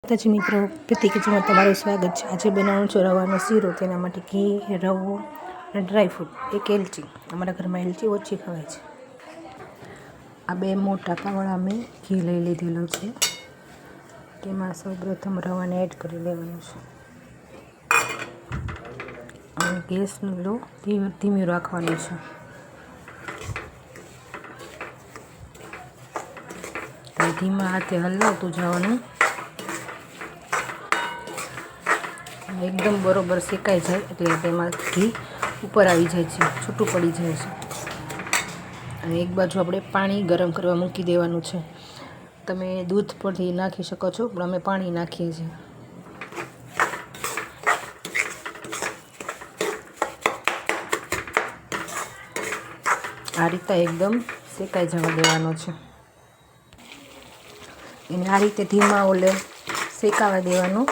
માતાજી મિત્રો, પ્રીતિ કિચનમાં તમારું સ્વાગત છે। આજે બનાવવાનું છે રવાનો શીરો। તેના માટે ઘી, રવો અને ડ્રાયફ્રૂટ, એક એલચી। અમારા ઘરમાં એલચી ઓછી ખવાય છે। આ બે મોટા પાવડા મેં ઘી લઈ લીધેલું છે। તેમાં સૌપ્રથમ રવાને એડ કરી લેવાનું છે અને ગેસનું લો ધીમી રાખવાનું છે। ધીમા હાથે હલાવતું જવાનું। एकदम बरोबर शेकाई जाए એટલે તેમાં ઘી ઉપર આવી જાય છે, છૂટું પડી જાય છે। અને એક બાજુ આપણે પાણી ગરમ કરવા મૂકી દેવાનું છે। તમે દૂધ પરથી નાખી શકો છો, પણ અમે પાણી નાખીએ છીએ। આ રીતે એકદમ શેકાઈ જવા દેવાનો છે। એને આ રીતે ધીમા ઓલે શેકાવા દેવાનું।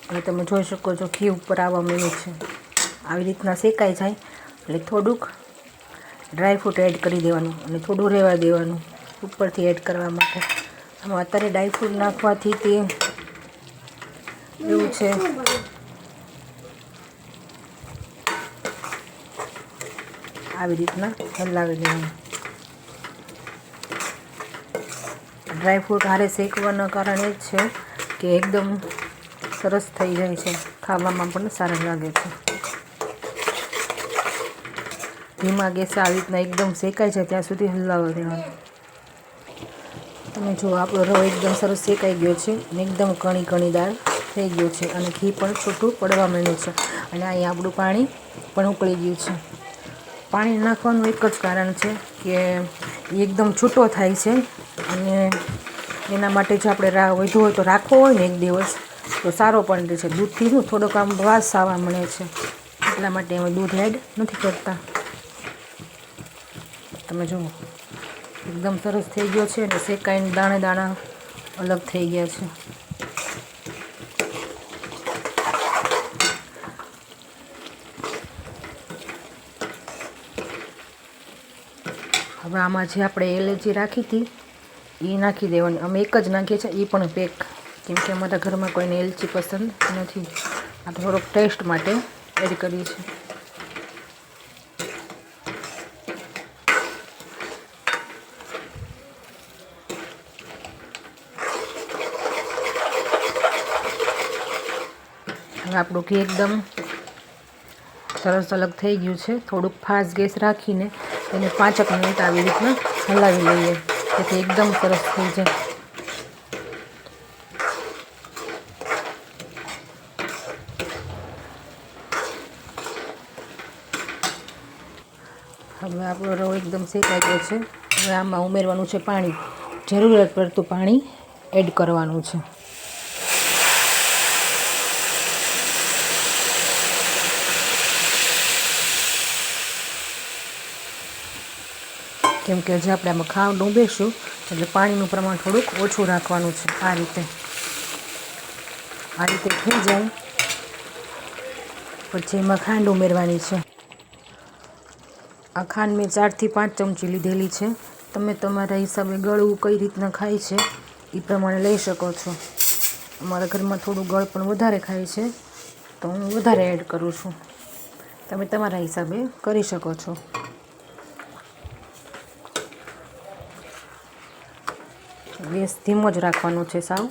અને તમે જોઈ શકો છો ઘી ઉપર આવવા માંડ્યું છે। આવી રીતના શેકાઈ જાય એટલે થોડુંક ડ્રાયફ્રૂટ એડ કરી દેવાનું અને થોડું રહેવા દેવાનું ઉપરથી એડ કરવા માટે। આમાં અત્યારે ડ્રાયફ્રૂટ નાખવાથી તે એવું છે આવી રીતના હલાવી દેવાનું। ડ્રાયફ્રૂટ હારે શેકવાના કારણે જ છે કે એકદમ સરસ થઈ જાય છે, ખાવામાં પણ સારા લાગે છે। ધીમા ગેસે આવી રીતના એકદમ શેકાઈ જાય ત્યાં સુધી હલાવવા દેવાનું। તમે જુઓ આપણો રવો એકદમ સરસ શેકાઈ ગયો છે અને એકદમ કણીદાર થઈ ગયો છે અને ઘી પણ છૂટું પડવા માંડ્યું છે। અને અહીં આપણું પાણી પણ ઉકળી ગયું છે। પાણી નાખવાનું એક જ કારણ છે કે એ એકદમ છૂટો થાય છે અને એના માટે જો આપણે વધુ હોય તો રાખવો હોય ને એક દિવસ તો સારો પણ રહે છે। દૂધથી શું થોડોક આમ વાસ આવવા મળે છે, એટલા માટે અમે દૂધ એડ નથી કરતા। તમે જુઓ એકદમ સરસ થઈ ગયો છે અને શેકાઈને દાણે દાણા અલગ થઈ ગયા છે। હવે આમાં જે આપણે એલચી રાખી હતી એ નાખી દેવાની। અમે એક જ નાખીએ છીએ, એ પણ પેક, કેમ કે અમારા ઘરમાં કોઈને એલચી પસંદ નથી। આ થોડોક ટેસ્ટ માટે એડ કરીએ છીએ। હવે આપણું ઘી એકદમ સરસ અલગ થઈ ગયું છે। થોડુંક ફાસ્ટ ગેસ રાખીને તેને 5 મિનિટ આવી રીતના હલાવી લઈએ, જેથી એકદમ સરસ થઈ જાય। હવે આપણો રવો એકદમ શેકાઈ ગયો છે। હવે આમાં ઉમેરવાનું છે પાણી। જરૂરત પડતું પાણી એડ કરવાનું છે। કેમ કે હજી આપણે આમાં ખાંડ ઉમેરશું એટલે પાણીનું પ્રમાણ થોડુંક ઓછું રાખવાનું છે। આ રીતે થઈ જાય પછી એમાં ખાંડ ઉમેરવાની છે। આ ખાંડ મેં 4 થી 5 ચમચી લીધેલી છે। તમે તમારા હિસાબે ગળવું કઈ રીતના ખાય છે એ પ્રમાણે લઈ શકો છો। અમારા ઘરમાં થોડું ગળ પણ વધારે ખાય છે તો હું વધારે એડ કરું છું। તમે તમારા હિસાબે કરી શકો છો। ગેસ ધીમો જ રાખવાનો છે સાવ।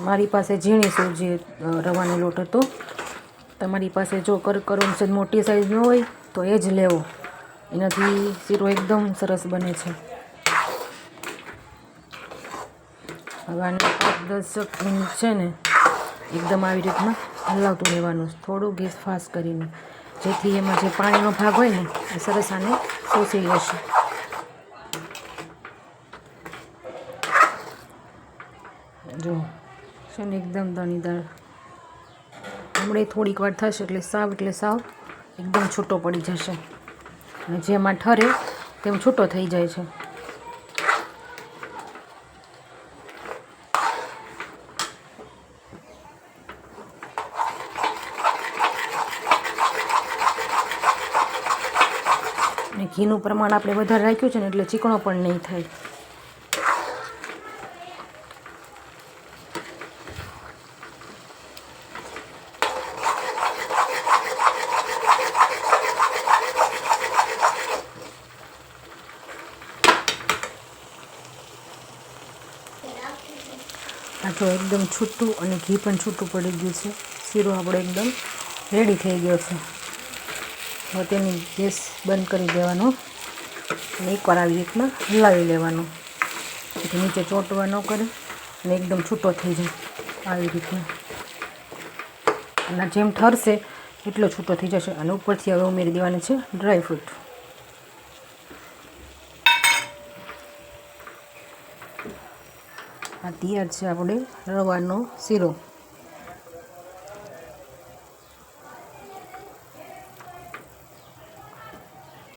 મારી પાસે ઝીણી સૂજી રવાનો લોટ હતો। તમારી પાસે જો કરકરું છે મોટી સાઈઝનો હોય તો એ જ લેવો, એનાથી શીરો એકદમ સરસ બને છે। હવે આને 5-10 મિનિટ છે ને એકદમ આવી રીતના હલાવતું રહેવાનું, થોડું ગેસ ફાસ્ટ કરીને, જેથી એમાં જે પાણીનો ભાગ હોય ને એ સરસ આને શોષી લેશે। જો છે ને એકદમ દાણીદાર। હમણાં થોડીક વાર થશે એટલે સાવ એકદમ છૂટો પડી જશે અને જેમાં ઠરે તેમ છૂટો થઈ જાય છે। અને ઘીનું પ્રમાણ આપણે વધારે રાખ્યું છે ને એટલે ચીકણો પણ નહીં થાય. આ જો એકદમ છૂટું અને ઘી પણ છૂટું પડી ગયું છે. શીરો આપણો એકદમ રેડી થઈ ગયો છે. હવે તેની ગેસ બંધ કરી દેવાનો અને એકવાર આવી રીતના હલાવી લેવાનું, જેથી નીચે ચોંટવા ન કરે અને એકદમ છૂટો થઈ જાય આવી રીતના. અને જેમ ઠરશે એટલો છૂટો થઈ જશે. અને ઉપરથી હવે ઉમેરી દેવાની છે ડ્રાયફ્રૂટ. આ તૈયાર છે આપણે રવાનો શીરો.